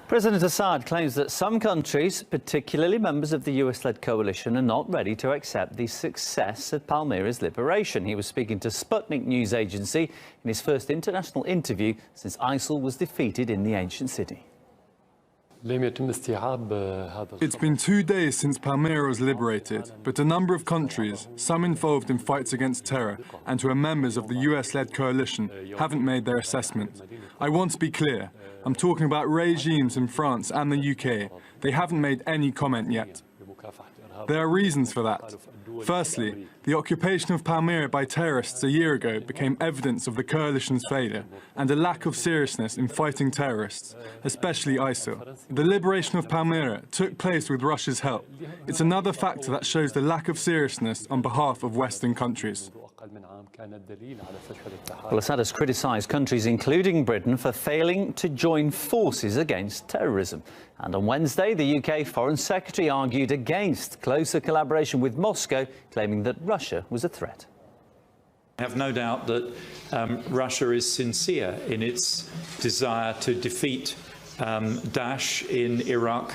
President Assad claims that some countries, particularly members of the US-led coalition, are not ready to accept the success of Palmyra's liberation. He was speaking to Sputnik news agency in his first international interview since ISIL was defeated in the ancient city. It's been 2 days since Palmyra was liberated, but a number of countries, some involved in fights against terror and who are members of the US-led coalition, haven't made their assessment. I want to be clear. I'm talking about regimes in France and the UK. They haven't made any comment yet. There are reasons for that. Firstly, the occupation of Palmyra by terrorists a year ago became evidence of the coalition's failure and a lack of seriousness in fighting terrorists, especially ISIL. The liberation of Palmyra took place with Russia's help. It's another factor that shows the lack of seriousness on behalf of Western countries. Well, Assad has criticised countries, including Britain, for failing to join forces against terrorism. And on Wednesday, the UK Foreign Secretary argued against closer collaboration with Moscow, claiming that Russia was a threat. I have no doubt that Russia is sincere in its desire to defeat Daesh in Iraq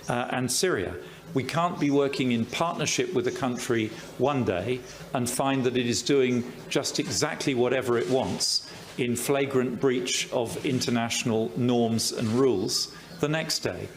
and Syria. We can't be working in partnership with a country one day and find that it is doing just exactly whatever it wants in flagrant breach of international norms and rules the next day.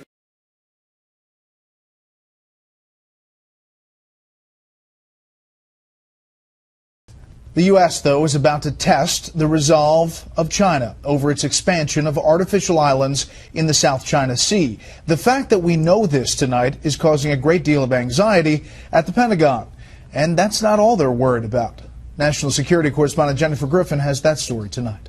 The U.S., though, is about to test the resolve of China over its expansion of artificial islands in the South China Sea. The fact that we know this tonight is causing a great deal of anxiety at the Pentagon. And that's not all they're worried about. National Security Correspondent Jennifer Griffin has that story tonight.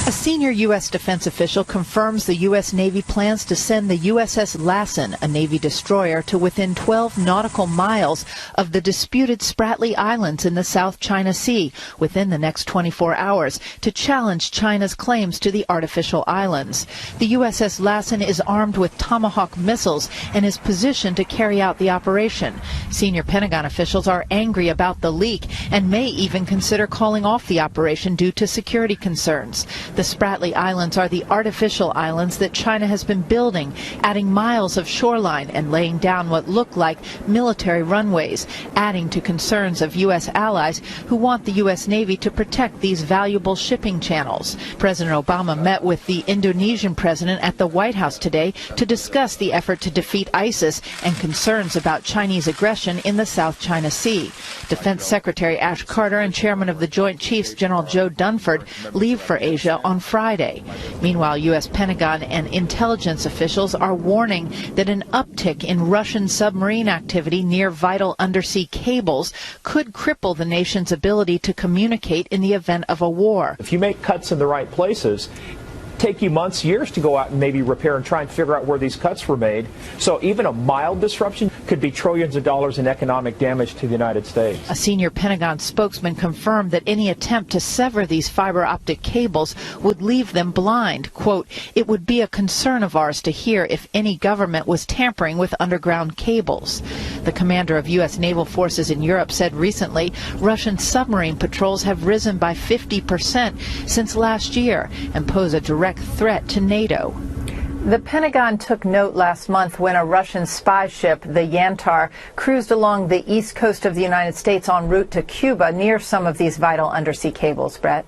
A senior U.S. defense official confirms the U.S. Navy plans to send the USS Lassen, a Navy destroyer, to within 12 nautical miles of the disputed Spratly Islands in the South China Sea within the next 24 hours to challenge China's claims to the artificial islands. The USS Lassen is armed with Tomahawk missiles and is positioned to carry out the operation. Senior Pentagon officials are angry about the leak and may even consider calling off the operation due to security concerns. The Spratly Islands are the artificial islands that China has been building, adding miles of shoreline and laying down what look like military runways, adding to concerns of U.S. allies who want the U.S. Navy to protect these valuable shipping channels. President Obama met with the Indonesian president at the White House today to discuss the effort to defeat ISIS and concerns about Chinese aggression in the South China Sea. Defense Secretary Ash Carter and Chairman of the Joint Chiefs General Joe Dunford leave for Asia on Friday. Meanwhile, U.S. Pentagon and intelligence officials are warning that an uptick in Russian submarine activity near vital undersea cables could cripple the nation's ability to communicate in the event of a war. If you make cuts in the right places, take you months, years to go out and maybe repair and try and figure out where these cuts were made. So even a mild disruption could be trillions of dollars in economic damage to the United States. A senior Pentagon spokesman confirmed that any attempt to sever these fiber optic cables would leave them blind. Quote, "It would be a concern of ours to hear if any government was tampering with underground cables." The commander of U.S. naval forces in Europe said recently Russian submarine patrols have risen by 50% since last year and pose a direct threat to NATO. The Pentagon took note last month when a Russian spy ship, the Yantar, cruised along the east coast of the United States en route to Cuba near some of these vital undersea cables. Brett?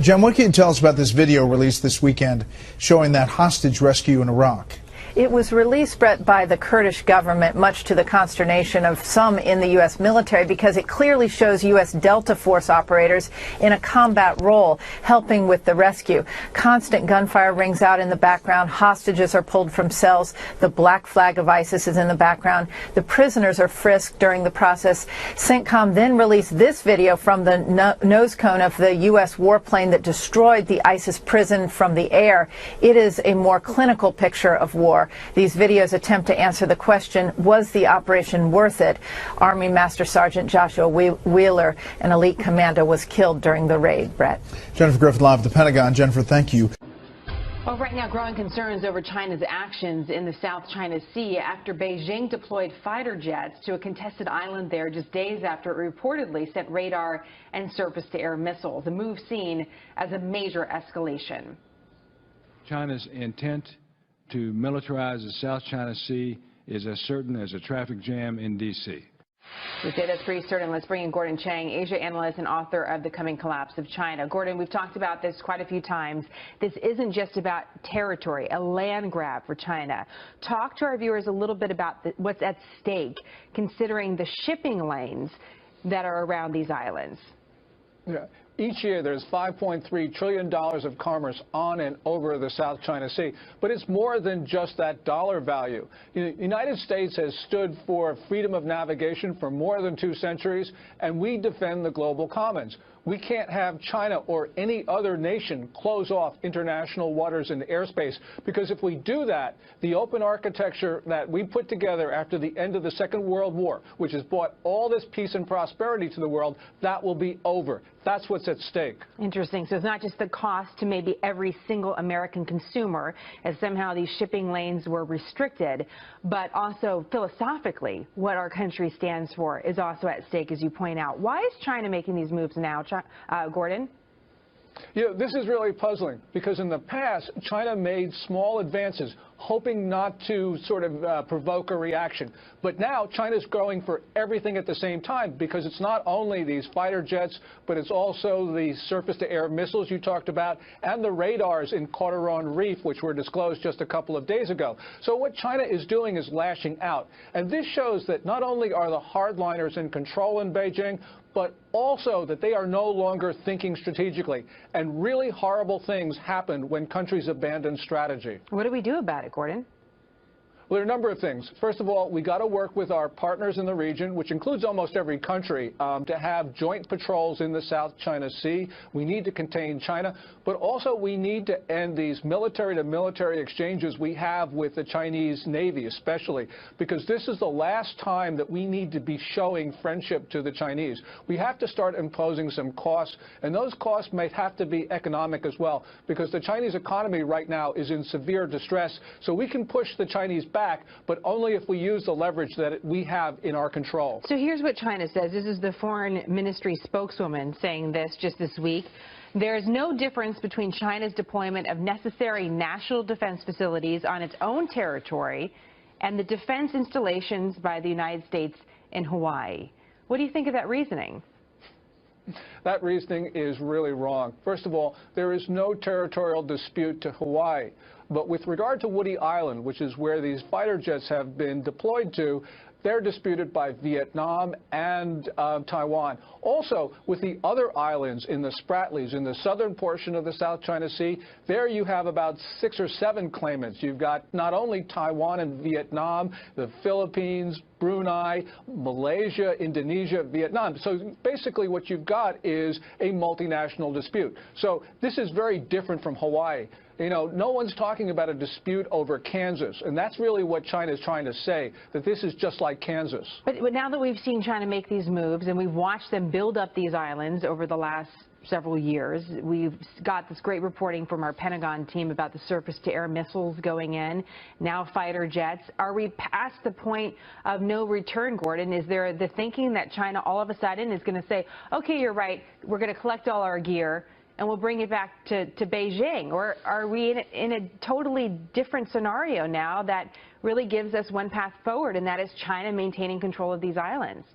Jen, what can you tell us about this video released this weekend showing that hostage rescue in Iraq? It was released, Brett, by the Kurdish government, much to the consternation of some in the U.S. military, because it clearly shows U.S. Delta Force operators in a combat role, helping with the rescue. Constant gunfire rings out in the background. Hostages are pulled from cells. The black flag of ISIS is in the background. The prisoners are frisked during the process. CENTCOM then released this video from the nose cone of the U.S. warplane that destroyed the ISIS prison from the air. It is a more clinical picture of war. These videos attempt to answer the question, was the operation worth it? Army Master Sergeant Joshua Wheeler, an elite commander, was killed during the raid. Brett? Jennifer Griffin live at the Pentagon. Jennifer, thank you. Well, right now, growing concerns over China's actions in the South China Sea after Beijing deployed fighter jets to a contested island there just days after it reportedly sent radar and surface-to-air missiles. A move seen as a major escalation. China's intent to militarize the South China Sea is as certain as a traffic jam in D.C. We say that's pretty certain. Let's bring in Gordon Chang, Asia analyst and author of The Coming Collapse of China. Gordon, we've talked about this quite a few times. This isn't just about territory, a land grab for China. Talk to our viewers a little bit about what's at stake, considering the shipping lanes that are around these islands. Yeah. Each year, there's $5.3 trillion of commerce on and over the South China Sea. But it's more than just that dollar value. The United States has stood for freedom of navigation for more than 2 centuries, and we defend the global commons. We can't have China or any other nation close off international waters and airspace, because if we do that, the open architecture that we put together after the end of the Second World War, which has brought all this peace and prosperity to the world, that will be over. That's what's at stake. Interesting. So it's not just the cost to maybe every single American consumer, as somehow these shipping lanes were restricted, but also philosophically, what our country stands for is also at stake, as you point out. Why is China making these moves now, Gordon? You know, this is really puzzling, because in the past, China made small advances, hoping not to sort of provoke a reaction. But now China's going for everything at the same time, because it's not only these fighter jets, but it's also the surface-to-air missiles you talked about and the radars in Coron Reef, which were disclosed just a couple of days ago. So what China is doing is lashing out. And this shows that not only are the hardliners in control in Beijing, but also that they are no longer thinking strategically. And really horrible things happen when countries abandon strategy. What do we do about it, Gordon? Well, there are a number of things. First of all, we got to work with our partners in the region, which includes almost every country, to have joint patrols in the South China Sea. We need to contain China, but also we need to end these military-to-military exchanges we have with the Chinese Navy, especially, because this is the last time that we need to be showing friendship to the Chinese. We have to start imposing some costs, and those costs may have to be economic as well, because the Chinese economy right now is in severe distress, so we can push the Chinese back, but only if we use the leverage that we have in our control. So here's what China says. This is the foreign ministry spokeswoman saying this just this week. There is no difference between China's deployment of necessary national defense facilities on its own territory and the defense installations by the United States in Hawaii. What do you think of that reasoning? That reasoning is really wrong. First of all, there is no territorial dispute to Hawaii. But with regard to Woody Island, which is where these fighter jets have been deployed to, they're disputed by Vietnam and Taiwan. Also, with the other islands in the Spratlys, in the southern portion of the South China Sea, there you have about 6 or 7 claimants. You've got not only Taiwan and Vietnam, the Philippines, Brunei, Malaysia, Indonesia, Vietnam. So basically what you've got is a multinational dispute. So this is very different from Hawaii. You know, no one's talking about a dispute over Kansas, and that's really what China is trying to say, that this is just like Kansas. But now that we've seen China make these moves and we've watched them build up these islands over the last several years, we've got this great reporting from our Pentagon team about the surface-to-air missiles going in, now fighter jets. Are we past the point of no return, Gordon? Is there the thinking that China all of a sudden is going to say, okay, you're right, we're going to collect all our gear and we'll bring it back to Beijing? Or are we in a totally different scenario now that really gives us one path forward, and that is China maintaining control of these islands?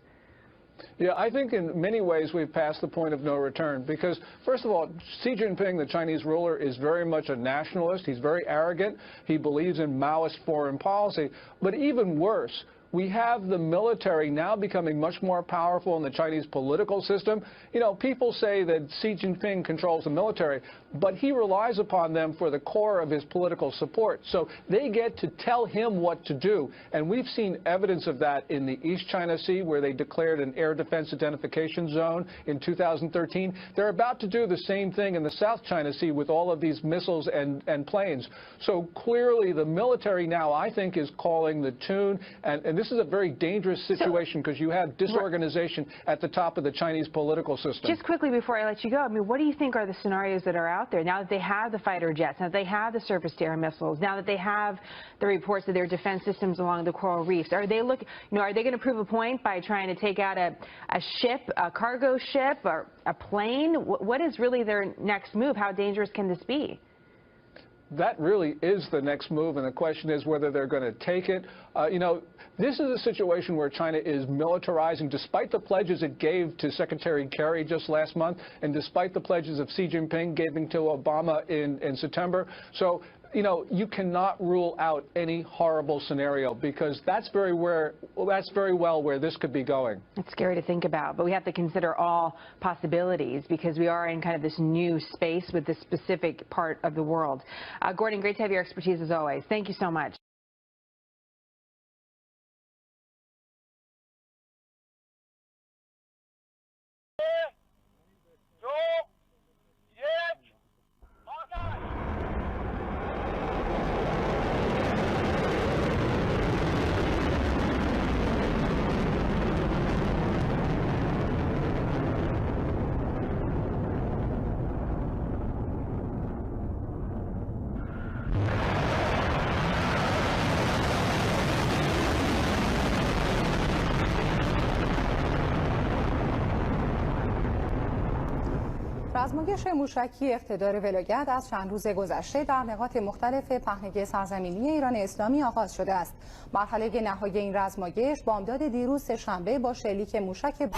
Yeah, I think in many ways we've passed the point of no return, because, first of all, Xi Jinping, the Chinese ruler, is very much a nationalist. He's very arrogant. He believes in Maoist foreign policy. But even worse, we have the military now becoming much more powerful in the Chinese political system. You know, people say that Xi Jinping controls the military, but he relies upon them for the core of his political support. So they get to tell him what to do. And we've seen evidence of that in the East China Sea, where they declared an air defense identification zone in 2013. They're about to do the same thing in the South China Sea with all of these missiles and planes. So clearly the military now, I think, is calling the tune. And this is a very dangerous situation, because you have disorganization at the top of the Chinese political system. Just quickly before I let you go, I mean, what do you think are the scenarios that are out there now that they have the fighter jets, now that they have the surface-to-air missiles, now that they have the reports of their defense systems along the coral reefs? Are they are they going to prove a point by trying to take out a ship, a cargo ship, or a plane? What is really their next move? How dangerous can this be? that really is the next move, and the question is whether they're going to take it. You know, this is a situation where China is militarizing, despite the pledges it gave to Secretary Kerry just last month, and despite the pledges of Xi Jinping giving to Obama in September. So, you know, you cannot rule out any horrible scenario, because that's very well where this could be going. It's scary to think about, but we have to consider all possibilities because we are in kind of this new space with this specific part of the world. Gordon, great to have your expertise as always. Thank you so much. رزمایش موشکی اقتدار ولایت از چند روز گذشته در نقاط مختلف پهنه سرزمینی ایران اسلامی آغاز شده است. مرحله نهایی این رزمایش بامداد دیروز سه‌شنبه با شلیک موشک